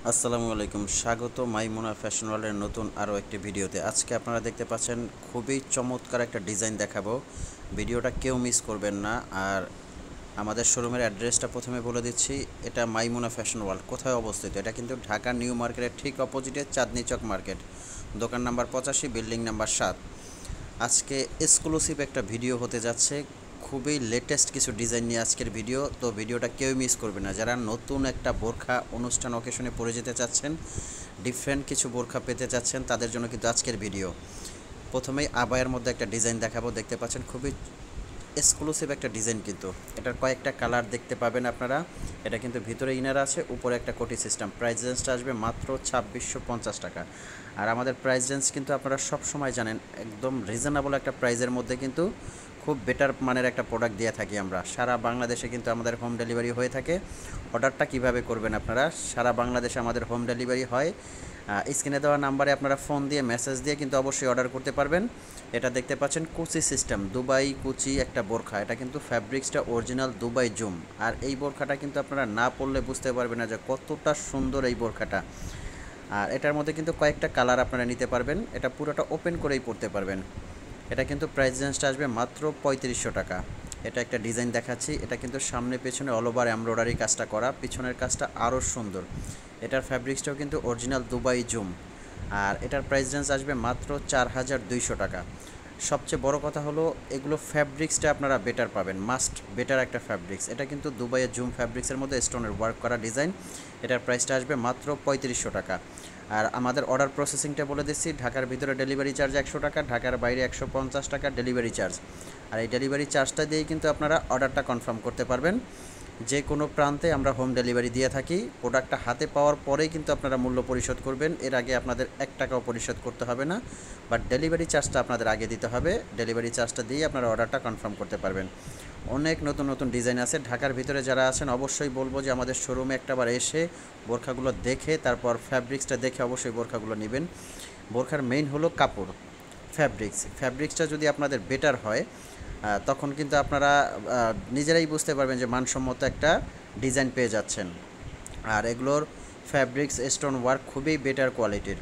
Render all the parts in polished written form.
আসসালামু আলাইকুম, স্বাগত মাইমুনা ফ্যাশন ওয়ার্ল্ডের নতুন আরও একটি ভিডিওতে। আজকে আপনারা দেখতে পাচ্ছেন খুবই চমৎকার একটা ডিজাইন দেখাবো। ভিডিওটা কেউ মিস করবেন না। আর আমাদের শোরুমের অ্যাড্রেসটা প্রথমে বলে দিচ্ছি। এটা মাইমুনা ফ্যাশন ওয়ার্ল্ড কোথায় অবস্থিত? এটা কিন্তু ঢাকা নিউ মার্কেটের ঠিক অপোজিটে চাঁদনী চক মার্কেট, দোকান নাম্বার 85, বিল্ডিং নাম্বার 7। আজকে এক্সক্লুসিভ একটা ভিডিও হতে যাচ্ছে, খুবই লেটেস্ট কিছু ডিজাইন নিয়ে আজকের ভিডিও। তো ভিডিওটা কেউ মিস করবে না। যারা নতুন একটা বোরখা অনুষ্ঠান অকেশনে পরে যেতে চাচ্ছেন, ডিফারেন্ট কিছু বোরখা পেতে চাচ্ছেন, তাদের জন্য কিন্তু আজকের ভিডিও। প্রথমেই আবায়ের মধ্যে একটা ডিজাইন দেখাবো। দেখতে পাচ্ছেন খুবই এক্সক্লুসিভ একটা ডিজাইন, কিন্তু এটার কয়েকটা কালার দেখতে পাবেন আপনারা। এটা কিন্তু ভিতরে ইনার আছে, উপরে একটা কোটি সিস্টেম। প্রাইস রেঞ্জটা আসবে মাত্র 2650 টাকা। আর আমাদের প্রাইস রেঞ্জ কিন্তু আপনারা সব সময় জানেন, একদম রিজনেবল একটা প্রাইসের মধ্যে কিন্তু খুব বেটার মানের একটা প্রোডাক্ট দিয়ে থাকি আমরা। সারা বাংলাদেশে কিন্তু আমাদের হোম ডেলিভারি হয়ে থাকে। অর্ডারটা কিভাবে করবেন আপনারা? সারা বাংলাদেশে আমাদের হোম ডেলিভারি হয়। স্ক্রিনে দেওয়া নাম্বারে আপনারা ফোন দিয়ে মেসেজ দিয়ে কিন্তু অবশ্যই অর্ডার করতে পারবেন। এটা দেখতে পাচ্ছেন কুচি সিস্টেম, দুবাই কুচি একটা বোরখা। এটা কিন্তু ফ্যাব্রিক্সটা অরিজিনাল দুবাই জুম। আর এই বোরখাটা কিন্তু আপনারা না পরলে বুঝতে পারবেন না যে কতটা সুন্দর এই বোরখাটা। আর এটার মধ্যে কিন্তু কয়েকটা কালার আপনারা নিতে পারবেন। এটা পুরোটা ওপেন করেই পরতে পারবেন। এটা কিন্তু প্রাইস রেঞ্জটা আসবে মাত্র 3500 টাকা। এটা একটা ডিজাইন দেখাচ্ছি। এটা কিন্তু সামনে পেছনে অল ওভার এমব্রয়ডারি কাজটা করা, পিছনের কাজটা আরও সুন্দর। এটার ফ্যাব্রিক্সটাও কিন্তু অরিজিনাল দুবাই জুম। আর এটার প্রাইস রেঞ্জ আসবে মাত্র 4200 টাকা। সবচেয়ে বড় কথা হলো এগুলো ফ্যাব্রিক্সটা আপনারা বেটার পাবেন, মাস্ট বেটার একটা ফ্যাব্রিক্স। এটা কিন্তু দুবাইয়ের জুম ফ্যাব্রিক্সের মধ্যে স্টোনের ওয়ার্ক করা ডিজাইন। এটার প্রাইসটা আসবে মাত্র 3500 টাকা। আর আমাদের অর্ডার প্রসেসিংটা বলে দিচ্ছি। ঢাকার ভিতরে ডেলিভারি চার্জ 100 টাকা, ঢাকার বাইরে 150 টাকা ডেলিভারি চার্জ। আর এই ডেলিভারি চার্জটা দিয়েই কিন্তু আপনারা অর্ডারটা কনফার্ম করতে পারবেন। যে কোনো প্রান্তে আমরা হোম ডেলিভারি দিয়ে থাকি। প্রোডাক্টটা হাতে পাওয়ার পরেই কিন্তু আপনারা মূল্য পরিশোধ করবেন, এর আগে আপনাদের 1 টাকাও পরিশোধ করতে হবে না। বাট ডেলিভারি চার্জটা আপনাদের আগে দিতে হবে। ডেলিভারি চার্জটা দিয়ে আপনারা অর্ডারটা কনফার্ম করতে পারবেন। অনেক নতুন নতুন ডিজাইন আছে। ঢাকার ভিতরে যারা আছেন অবশ্যই বলবো যে আমাদের শোরুমে একটাবার এসে বোরখাগুলো দেখে, তারপর ফ্যাব্রিক্সটা দেখে অবশ্যই বোরখাগুলো নেবেন। বোরখার মেইন হলো কাপড়, ফ্যাব্রিক্সটা যদি আপনাদের বেটার হয় তখন কিন্তু আপনারা নিজেরাই বুঝতে পারবেন যে মানসম্মত একটা ডিজাইন পেয়ে যাচ্ছেন। আর এগুলোর ফ্যাব্রিক্স স্টোন ওয়ার্ক খুবই বেটার কোয়ালিটির।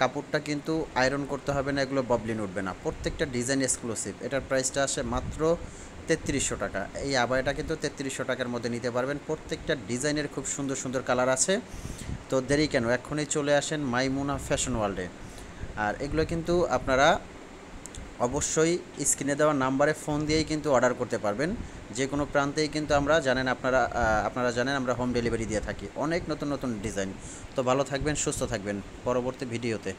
কাপড়টা কিন্তু আয়রন করতে হবে না, এগুলো ববলিন উঠবে না। প্রত্যেকটা ডিজাইন এক্সক্লুসিভ। এটার প্রাইসটা আসে মাত্র 3300 টাকা। এই আবায়াটা কিন্তু 3300 টাকার মধ্যে নিতে পারবেন। প্রত্যেকটা ডিজাইনের খুব সুন্দর সুন্দর কালার আছে। তো দেরি কেন, এখনই চলে আসেন মাইমুনা ফ্যাশন ওয়ার্ল্ডে। আর এগুলো কিন্তু আপনারা অবশ্যই স্ক্রিনে দেওয়া নাম্বারে ফোন দিয়েই কিন্তু অর্ডার করতে পারবেন। যে কোনো প্রান্তেই কিন্তু আপনারা জানেন আমরা হোম ডেলিভারি দিয়ে থাকি। অনেক নতুন নতুন ডিজাইন। তো ভালো থাকবেন, সুস্থ থাকবেন। পরবর্তী ভিডিওতে